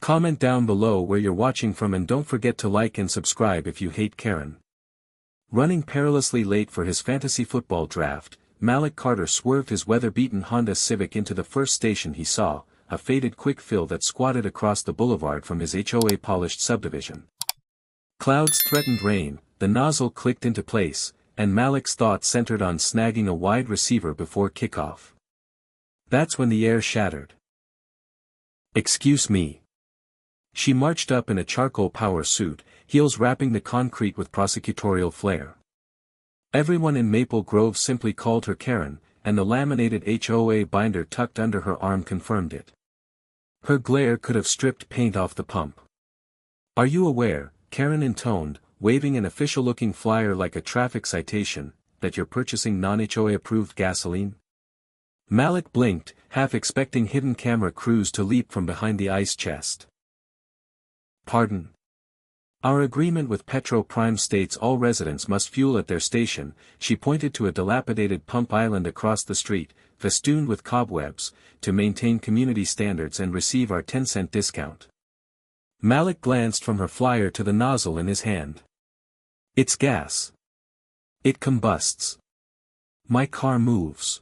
Comment down below where you're watching from and don't forget to like and subscribe if you hate Karen. Running perilously late for his fantasy football draft, Malik Carter swerved his weather-beaten Honda Civic into the first station he saw, a faded quick-fill that squatted across the boulevard from his HOA-polished subdivision. Clouds threatened rain, the nozzle clicked into place, and Malik's thoughts centered on snagging a wide receiver before kickoff. That's when the air shattered. "Excuse me." She marched up in a charcoal power suit, heels wrapping the concrete with prosecutorial flair. Everyone in Maple Grove simply called her Karen, and the laminated HOA binder tucked under her arm confirmed it. Her glare could have stripped paint off the pump. "Are you aware," Karen intoned, waving an official-looking flyer like a traffic citation, "that you're purchasing non-HOA-approved gasoline?" Malik blinked, half expecting hidden camera crews to leap from behind the ice chest. "Pardon? Our agreement with Petro Prime states all residents must fuel at their station." She pointed to a dilapidated pump island across the street, festooned with cobwebs, "to maintain community standards and receive our 10-cent discount." Malik glanced from her flyer to the nozzle in his hand. "It's gas. It combusts. My car moves."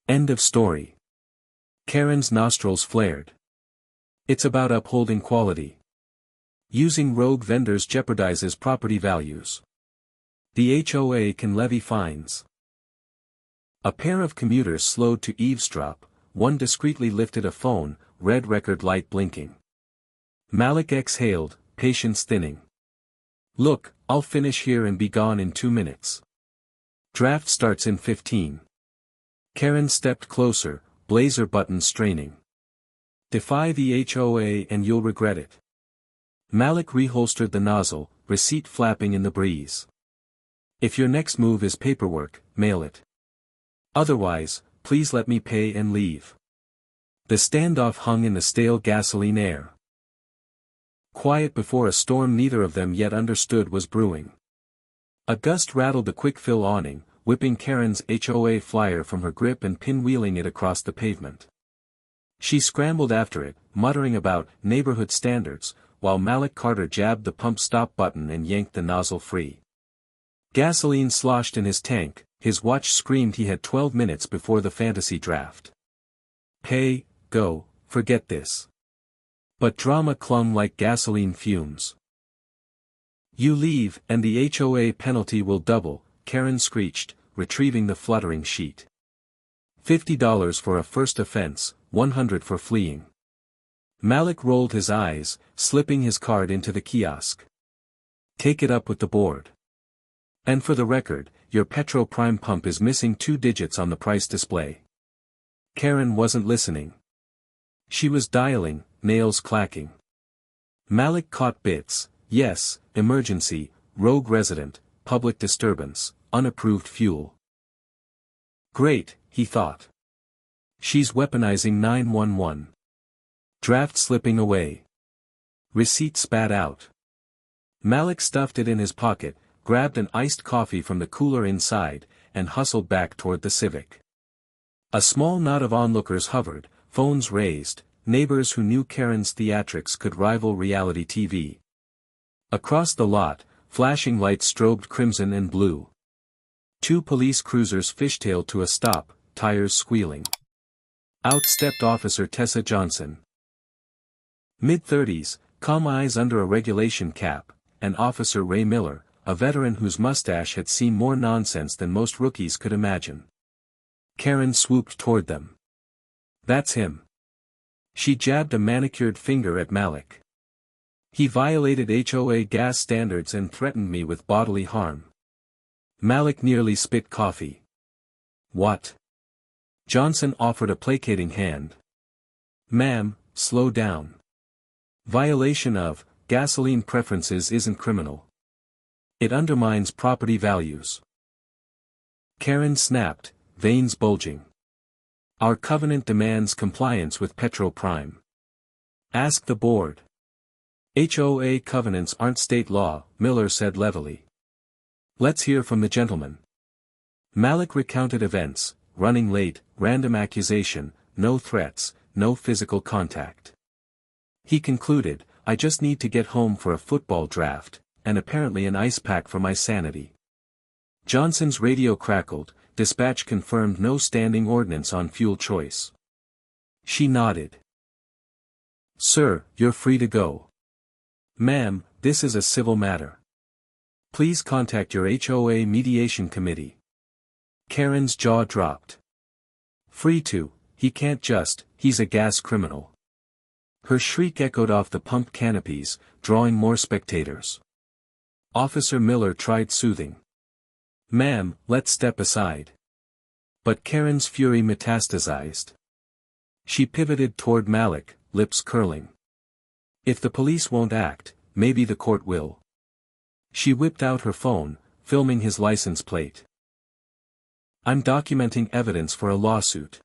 End of story. Karen's nostrils flared. "It's about upholding quality. Using rogue vendors jeopardizes property values. The HOA can levy fines." A pair of commuters slowed to eavesdrop, one discreetly lifted a phone, red record light blinking. Malik exhaled, patience thinning. "Look, I'll finish here and be gone in 2 minutes. Draft starts in 15. Karen stepped closer, blazer buttons straining. "Defy the HOA and you'll regret it." Malik reholstered the nozzle, receipt flapping in the breeze. "If your next move is paperwork, mail it. Otherwise, please let me pay and leave." The standoff hung in the stale gasoline air. Quiet before a storm neither of them yet understood was brewing. A gust rattled the quick-fill awning, whipping Karen's HOA flyer from her grip and pinwheeling it across the pavement. She scrambled after it, muttering about neighborhood standards, while Malik Carter jabbed the pump stop button and yanked the nozzle free. Gasoline sloshed in his tank, his watch screamed he had 12 minutes before the fantasy draft. Pay, go, forget this. But drama clung like gasoline fumes. "You leave, and the HOA penalty will double," Karen screeched, retrieving the fluttering sheet. $50 for a first offense, $100 for fleeing. Malik rolled his eyes, slipping his card into the kiosk. "Take it up with the board. And for the record, your Petro Prime pump is missing 2 digits on the price display." Karen wasn't listening. She was dialing, nails clacking. Malik caught bits: yes, emergency, rogue resident, public disturbance, unapproved fuel. Great, he thought. She's weaponizing 911. Draft slipping away. Receipt spat out. Malik stuffed it in his pocket, grabbed an iced coffee from the cooler inside, and hustled back toward the Civic. A small knot of onlookers hovered, phones raised, neighbors who knew Karen's theatrics could rival reality TV. Across the lot, flashing lights strobed crimson and blue. 2 police cruisers fishtailed to a stop, tires squealing. Out stepped Officer Tessa Johnson. Mid-30s, calm eyes under a regulation cap, and Officer Ray Miller, a veteran whose mustache had seen more nonsense than most rookies could imagine. Karen swooped toward them. "That's him." She jabbed a manicured finger at Malik. "He violated HOA gas standards and threatened me with bodily harm." Malik nearly spit coffee. "What?" Johnson offered a placating hand. "Ma'am, slow down. Violation of gasoline preferences isn't criminal. It undermines property values." Karen snapped, veins bulging. "Our covenant demands compliance with Petro Prime. Ask the board." "HOA covenants aren't state law," Miller said levelly. "Let's hear from the gentleman." Malik recounted events: running late, random accusation, no threats, no physical contact. He concluded, I just need to get home for a football draft, and apparently an ice pack for my sanity. Johnson's radio crackled, dispatch confirmed no standing ordinance on fuel choice. She nodded. Sir, you're free to go. Ma'am, this is a civil matter. Please contact your HOA mediation committee. Karen's jaw dropped. Free to, he can't just, he's a gas criminal. Her shriek echoed off the pump canopies, drawing more spectators. Officer Miller tried soothing. Ma'am, let's step aside. But Karen's fury metastasized. She pivoted toward Malik, lips curling. If the police won't act, maybe the court will. She whipped out her phone, filming his license plate. I'm documenting evidence for a lawsuit.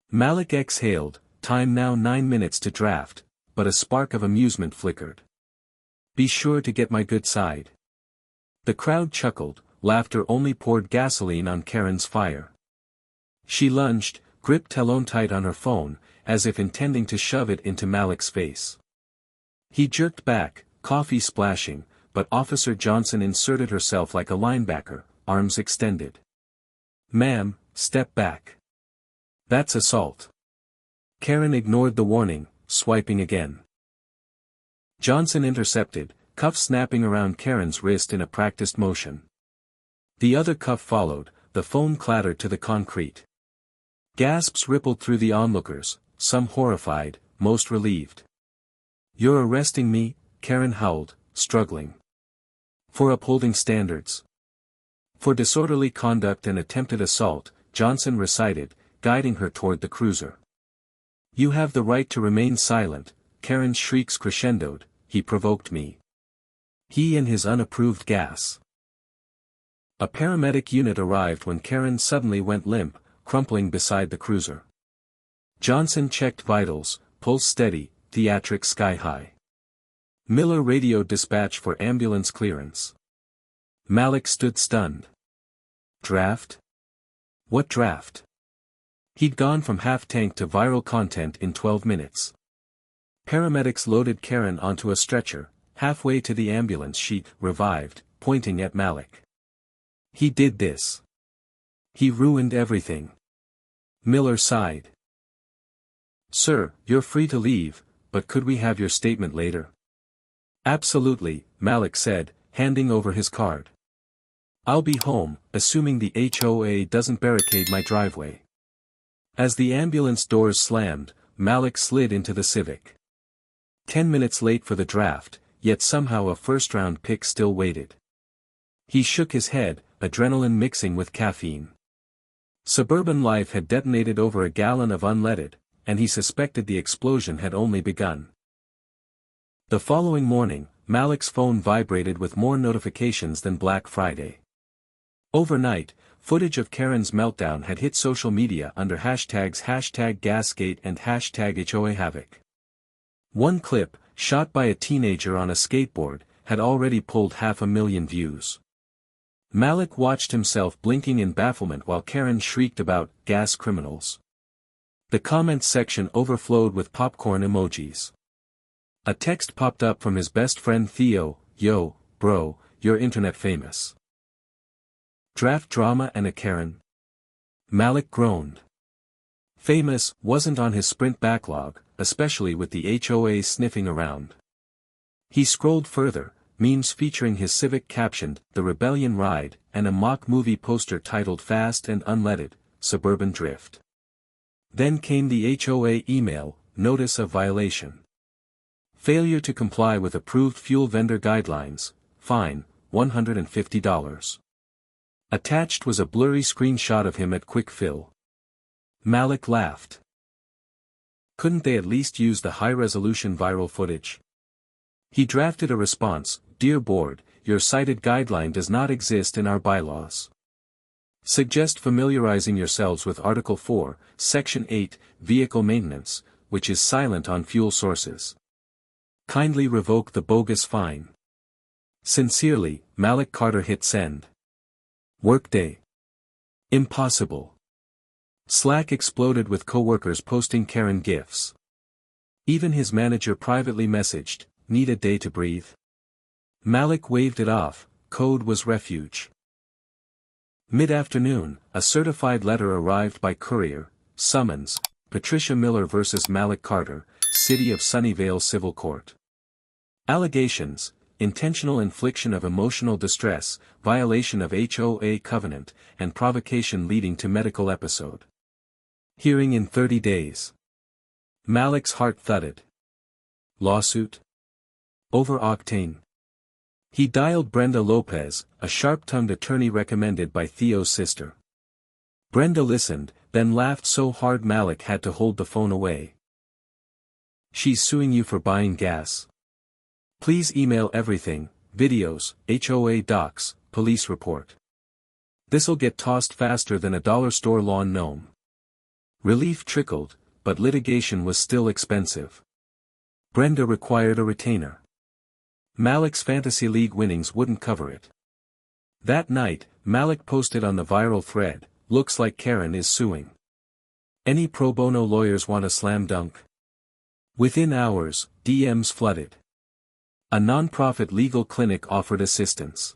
Malik exhaled, time now 9 minutes to draft, but a spark of amusement flickered. Be sure to get my good side. The crowd chuckled, laughter only poured gasoline on Karen's fire. She lunged, gripped Talon tight on her phone, as if intending to shove it into Malik's face. He jerked back, coffee splashing, but Officer Johnson inserted herself like a linebacker, arms extended. Ma'am, step back. That's assault. Karen ignored the warning, swiping again. Johnson intercepted, cuff snapping around Karen's wrist in a practiced motion. The other cuff followed, the phone clattered to the concrete. Gasps rippled through the onlookers, some horrified, most relieved. You're arresting me, Karen howled, struggling. For upholding standards. For disorderly conduct and attempted assault, Johnson recited, guiding her toward the cruiser. You have the right to remain silent, Karen's shrieks crescendoed, he provoked me. He and his unapproved gas. A paramedic unit arrived when Karen suddenly went limp, crumpling beside the cruiser. Johnson checked vitals, pulse steady, theatrics sky high. Miller radioed dispatch for ambulance clearance. Malik stood stunned. Draft? What draft? He'd gone from half-tank to viral content in 12 minutes. Paramedics loaded Karen onto a stretcher, halfway to the ambulance she revived, pointing at Malik. He did this. He ruined everything. Miller sighed. Sir, you're free to leave, but could we have your statement later? Absolutely, Malik said, handing over his card. I'll be home, assuming the HOA doesn't barricade my driveway. As the ambulance doors slammed, Malik slid into the Civic. 10 minutes late for the draft, yet somehow a first-round pick still waited. He shook his head, adrenaline mixing with caffeine. Suburban life had detonated over a gallon of unleaded, and he suspected the explosion had only begun. The following morning, Malik's phone vibrated with more notifications than Black Friday. Overnight, footage of Karen's meltdown had hit social media under hashtags #Gasgate and #HOAHavoc. One clip, shot by a teenager on a skateboard, had already pulled 500,000 views. Malik watched himself blinking in bafflement while Karen shrieked about gas criminals. The comments section overflowed with popcorn emojis. A text popped up from his best friend Theo, Yo, bro, you're internet famous. Draft drama and a Karen? Malik groaned. Famous wasn't on his Sprint backlog, especially with the HOA sniffing around. He scrolled further, memes featuring his Civic captioned, The Rebellion Ride, and a mock movie poster titled Fast and Unleaded, Suburban Drift. Then came the HOA email, Notice of Violation. Failure to comply with approved fuel vendor guidelines, fine, $150. Attached was a blurry screenshot of him at Quick Fill. Malik laughed. Couldn't they at least use the high-resolution viral footage? He drafted a response, Dear Board, your cited guideline does not exist in our bylaws. Suggest familiarizing yourselves with Article 4, Section 8, Vehicle Maintenance, which is silent on fuel sources. Kindly revoke the bogus fine. Sincerely, Malik Carter. Hit send. Workday. Impossible. Slack exploded with coworkers posting Karen gifs. Even his manager privately messaged, "Need a day to breathe?" Malik waved it off, code was refuge. Mid-afternoon, a certified letter arrived by courier, summons, Patricia Miller vs. Malik Carter, City of Sunnyvale Civil Court. Allegations: intentional infliction of emotional distress, violation of HOA covenant, and provocation leading to medical episode. Hearing in 30 days. Malik's heart thudded. Lawsuit? Over octane. He dialed Brenda Lopez, a sharp-tongued attorney recommended by Theo's sister. Brenda listened, then laughed so hard Malik had to hold the phone away. "She's suing you for buying gas. Please email everything, videos, HOA docs, police report. This'll get tossed faster than a dollar store lawn gnome." Relief trickled, but litigation was still expensive. Brenda required a retainer. Malik's Fantasy League winnings wouldn't cover it. That night, Malik posted on the viral thread, "Looks like Karen is suing. Any pro bono lawyers want a slam dunk?" Within hours, DMs flooded. A non-profit legal clinic offered assistance.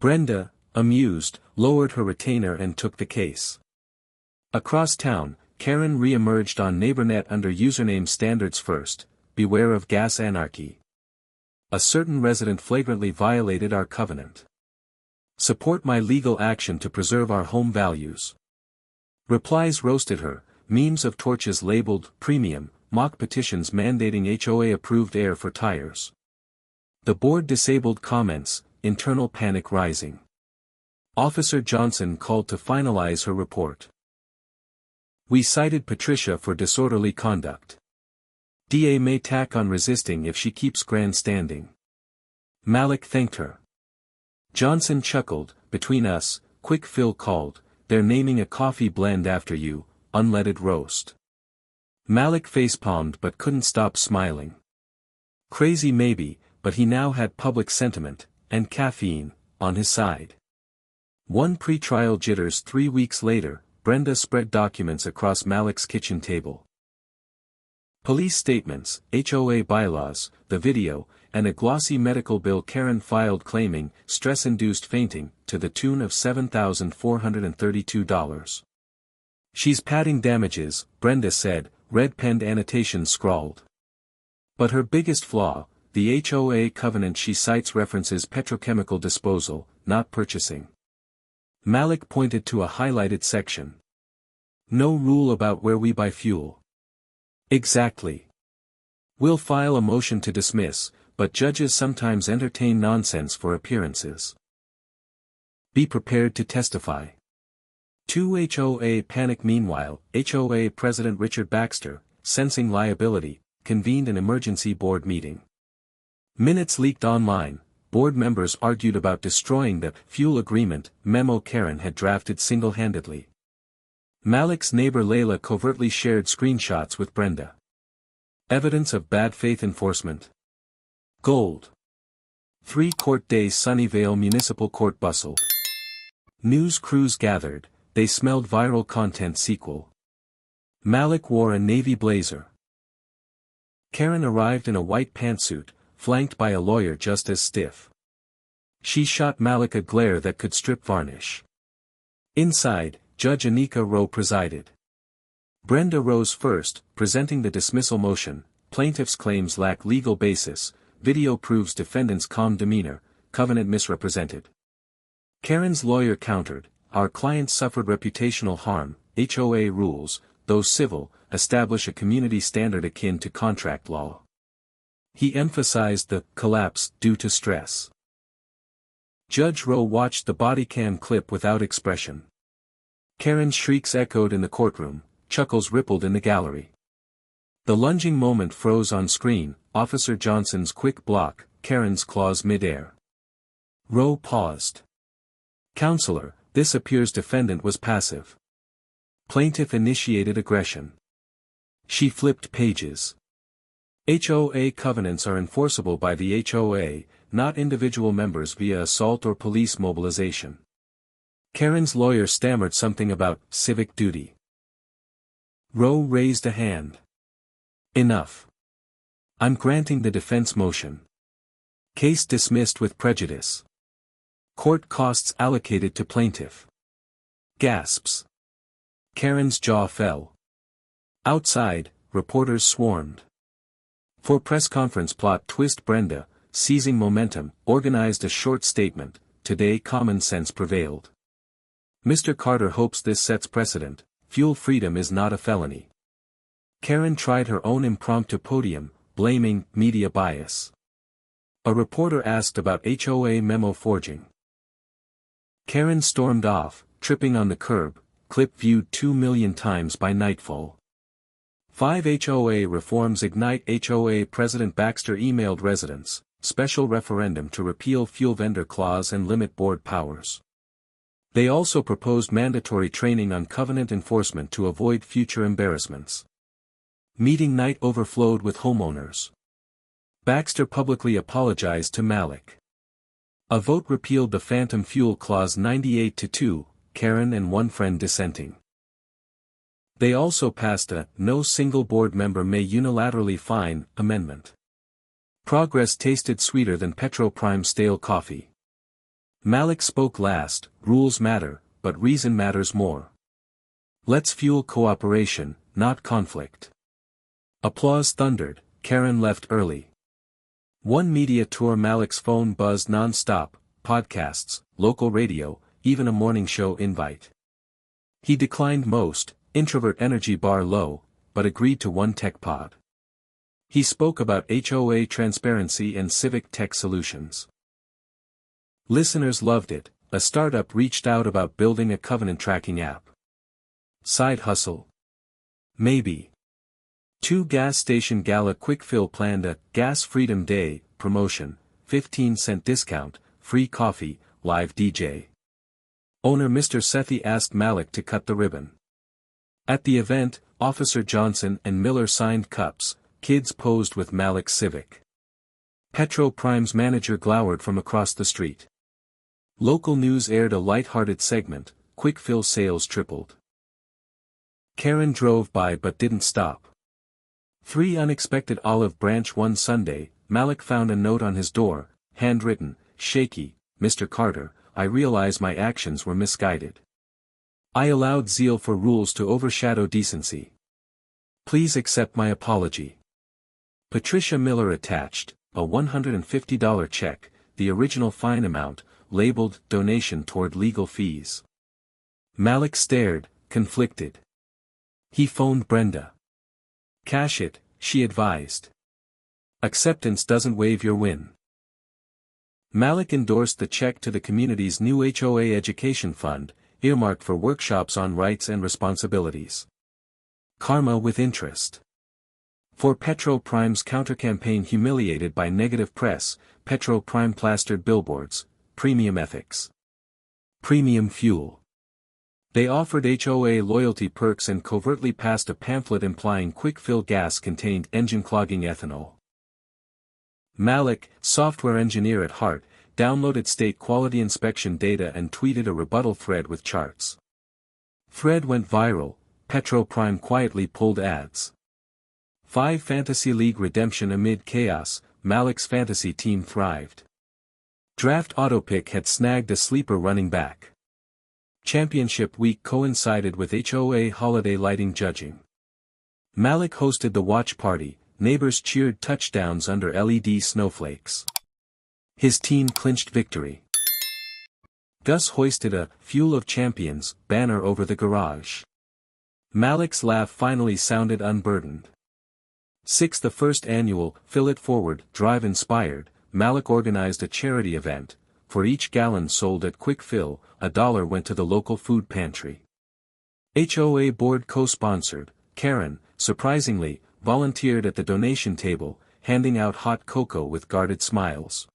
Brenda, amused, lowered her retainer and took the case. Across town, Karen re-emerged on NeighborNet under username Standards First, "Beware of gas anarchy. A certain resident flagrantly violated our covenant. Support my legal action to preserve our home values." Replies roasted her, memes of torches labeled "premium," mock petitions mandating HOA-approved air for tires. The board disabled comments, internal panic rising. Officer Johnson called to finalize her report. "We cited Patricia for disorderly conduct. DA may tack on resisting if she keeps grandstanding." Malik thanked her. Johnson chuckled, "Between us," Quick Phil called, "they're naming a coffee blend after you, unleaded roast." Malik facepalmed but couldn't stop smiling. Crazy maybe, but he now had public sentiment, and caffeine, on his side. One pre-trial jitters 3 weeks later, Brenda spread documents across Malik's kitchen table. Police statements, HOA bylaws, the video, and a glossy medical bill Karen filed claiming stress-induced fainting, to the tune of $7,432. "She's padding damages," Brenda said, red-penned annotations scrawled. But her biggest flaw, the HOA covenant she cites references petrochemical disposal, not purchasing. Malik pointed to a highlighted section. "No rule about where we buy fuel." Exactly. "We'll file a motion to dismiss, but judges sometimes entertain nonsense for appearances. Be prepared to testify." 2 HOA panic. Meanwhile, HOA President Richard Baxter, sensing liability, convened an emergency board meeting. Minutes leaked online, board members argued about destroying the fuel agreement memo Karen had drafted single-handedly. Malik's neighbor Layla covertly shared screenshots with Brenda. Evidence of bad faith enforcement. Gold. 3-court days. Sunnyvale Municipal Court bustled. News crews gathered, they smelled viral content sequel. Malik wore a navy blazer. Karen arrived in a white pantsuit, flanked by a lawyer just as stiff. She shot Malik a glare that could strip varnish. Inside, Judge Anika Rowe presided. Brenda rose first, presenting the dismissal motion. Plaintiff's claims lack legal basis, video proves defendant's calm demeanor, covenant misrepresented. Karen's lawyer countered, our client suffered reputational harm, HOA rules, though civil, establish a community standard akin to contract law. He emphasized the collapse due to stress. Judge Rowe watched the body cam clip without expression. Karen's shrieks echoed in the courtroom, chuckles rippled in the gallery. The lunging moment froze on screen, Officer Johnson's quick block, Karen's claws mid-air. Rowe paused. Counselor, this appears defendant was passive. Plaintiff initiated aggression. She flipped pages. HOA covenants are enforceable by the HOA, not individual members via assault or police mobilization. Karen's lawyer stammered something about civic duty. Rowe raised a hand. Enough. I'm granting the defense motion. Case dismissed with prejudice. Court costs allocated to plaintiff. Gasps. Karen's jaw fell. Outside, reporters swarmed. For press conference plot twist Brenda, seizing momentum, organized a short statement. Today common sense prevailed. Mr. Carter hopes this sets precedent. Fuel freedom is not a felony. Karen tried her own impromptu podium, blaming media bias. A reporter asked about HOA memo forging. Karen stormed off, tripping on the curb, clip viewed 2 million times by nightfall. 5 HOA reforms ignite. HOA President Baxter emailed residents, special referendum to repeal fuel vendor clause and limit board powers. They also proposed mandatory training on covenant enforcement to avoid future embarrassments. Meeting night overflowed with homeowners. Baxter publicly apologized to Malik. A vote repealed the phantom fuel clause 98-2, Karen and one friend dissenting. They also passed a "no single board member may unilaterally fine" amendment. Progress tasted sweeter than Petro-Prime stale coffee. Malik spoke last. Rules matter, but reason matters more. Let's fuel cooperation, not conflict. Applause thundered. Karen left early. One media tour. Malik's phone buzzed non-stop, podcasts, local radio, even a morning show invite. He declined most, introvert energy bar low, but agreed to one tech pod. He spoke about HOA transparency and civic tech solutions. Listeners loved it. A startup reached out about building a covenant tracking app. Side hustle? Maybe. 2 gas station gala quick fill planned a Gas Freedom Day promotion, 15-cent discount, free coffee, live DJ. Owner Mr. Sethi asked Malik to cut the ribbon. At the event, Officer Johnson and Miller signed cups. Kids posed with Malik's Civic. Petro-Prime's manager glowered from across the street. Local news aired a light-hearted segment. Quick fill sales tripled. Karen drove by but didn't stop. 3 unexpected olive branch. One Sunday, Malik found a note on his door, handwritten, shaky, Mr. Carter, I realize my actions were misguided. I allowed zeal for rules to overshadow decency. Please accept my apology. Patricia Miller attached, a $150 check, the original fine amount, labeled donation toward legal fees. Malik stared, conflicted. He phoned Brenda. Cash it, she advised. Acceptance doesn't waive your win. Malik endorsed the check to the community's new HOA education fund, earmarked for workshops on rights and responsibilities. Karma with interest. For Petro-Prime's counter-campaign humiliated by negative press, Petro-Prime plastered billboards, premium ethics. Premium fuel. They offered HOA loyalty perks and covertly passed a pamphlet implying quick-fill gas contained engine-clogging ethanol. Malik, software engineer at heart, downloaded state quality inspection data and tweeted a rebuttal thread with charts. Thread went viral. Petro-Prime quietly pulled ads. 5 Fantasy League redemption amid chaos. Malik's fantasy team thrived. Draft Autopick had snagged a sleeper running back. Championship week coincided with HOA holiday lighting judging. Malik hosted the watch party. Neighbors cheered touchdowns under LED snowflakes. His team clinched victory. Gus hoisted a "Fuel of Champions" banner over the garage. Malik's laugh finally sounded unburdened. 6. The first annual Fill It Forward drive inspired. Malik organized a charity event. For each gallon sold at Quick Fill, $1 went to the local food pantry. HOA board co-sponsored. Karen, surprisingly, volunteered at the donation table, handing out hot cocoa with guarded smiles.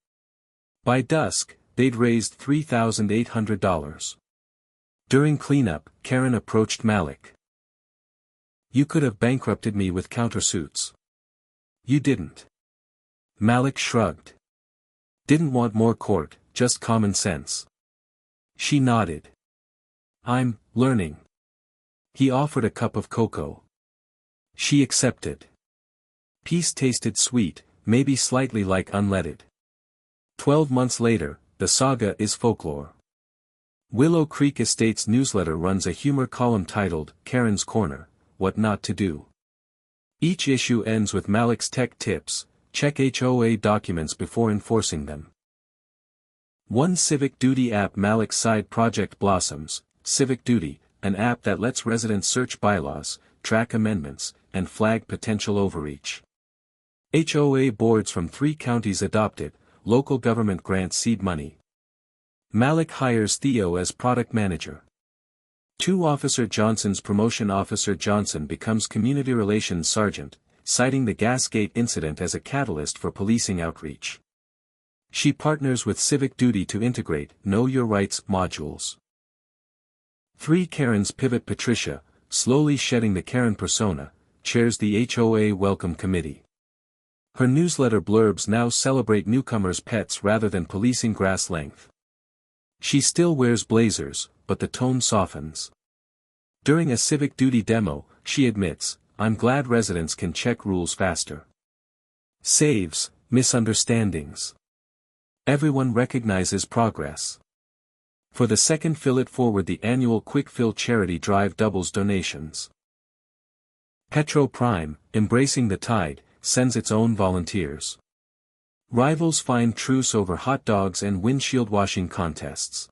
By dusk, they'd raised $3,800. During cleanup, Karen approached Malik. You could have bankrupted me with countersuits. You didn't. Malik shrugged. Didn't want more court, just common sense. She nodded. I'm learning. He offered a cup of cocoa. She accepted. Peace tasted sweet, maybe slightly like unleaded. 12 months later, the saga is folklore. Willow Creek Estates newsletter runs a humor column titled, Karen's Corner, What Not to Do. Each issue ends with Malik's tech tips: check HOA documents before enforcing them. One Civic Duty app. Malik's side project blossoms. Civic Duty, an app that lets residents search bylaws, track amendments, and flag potential overreach. HOA boards from 3 counties adopt it. Local government grants seed money. Malik hires Theo as product manager. 2 Officer Johnson's promotion. Officer Johnson becomes community relations sergeant, citing the Gasgate incident as a catalyst for policing outreach. She partners with Civic Duty to integrate Know Your Rights modules. 3 Karens pivot. Patricia, slowly shedding the Karen persona, chairs the HOA Welcome Committee. Her newsletter blurbs now celebrate newcomers' pets rather than policing grass length. She still wears blazers, but the tone softens. During a Civic Duty demo, she admits, "I'm glad residents can check rules faster." Saves misunderstandings. Everyone recognizes progress. For the second Fill It Forward, the annual Quick Fill charity drive doubles donations. Petro Prime, embracing the tide, sends its own volunteers. Rivals find truce over hot dogs and windshield washing contests.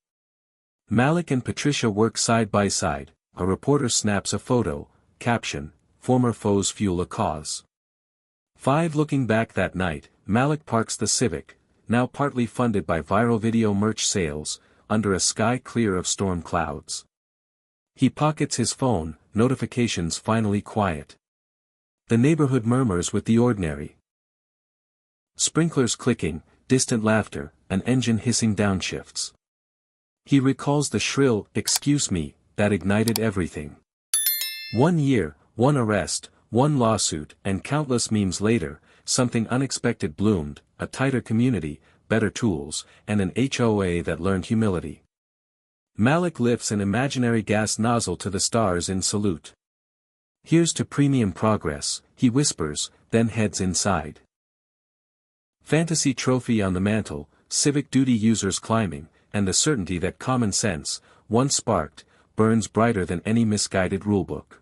Malik and Patricia work side by side. A reporter snaps a photo, caption, "Former foes fuel a cause." 5 Looking back that night, Malik parks the Civic, now partly funded by viral video merch sales, under a sky clear of storm clouds. He pockets his phone, notifications finally quiet. The neighborhood murmurs with the ordinary. Sprinklers clicking, distant laughter, an engine hissing downshifts. He recalls the shrill, "Excuse me," that ignited everything. 1 year, 1 arrest, 1 lawsuit, and countless memes later, something unexpected bloomed: a tighter community, better tools, and an HOA that learned humility. Malik lifts an imaginary gas nozzle to the stars in salute. "Here's to premium progress," he whispers, then heads inside. Fantasy trophy on the mantle, Civic Duty users climbing, and the certainty that common sense, once sparked, burns brighter than any misguided rulebook.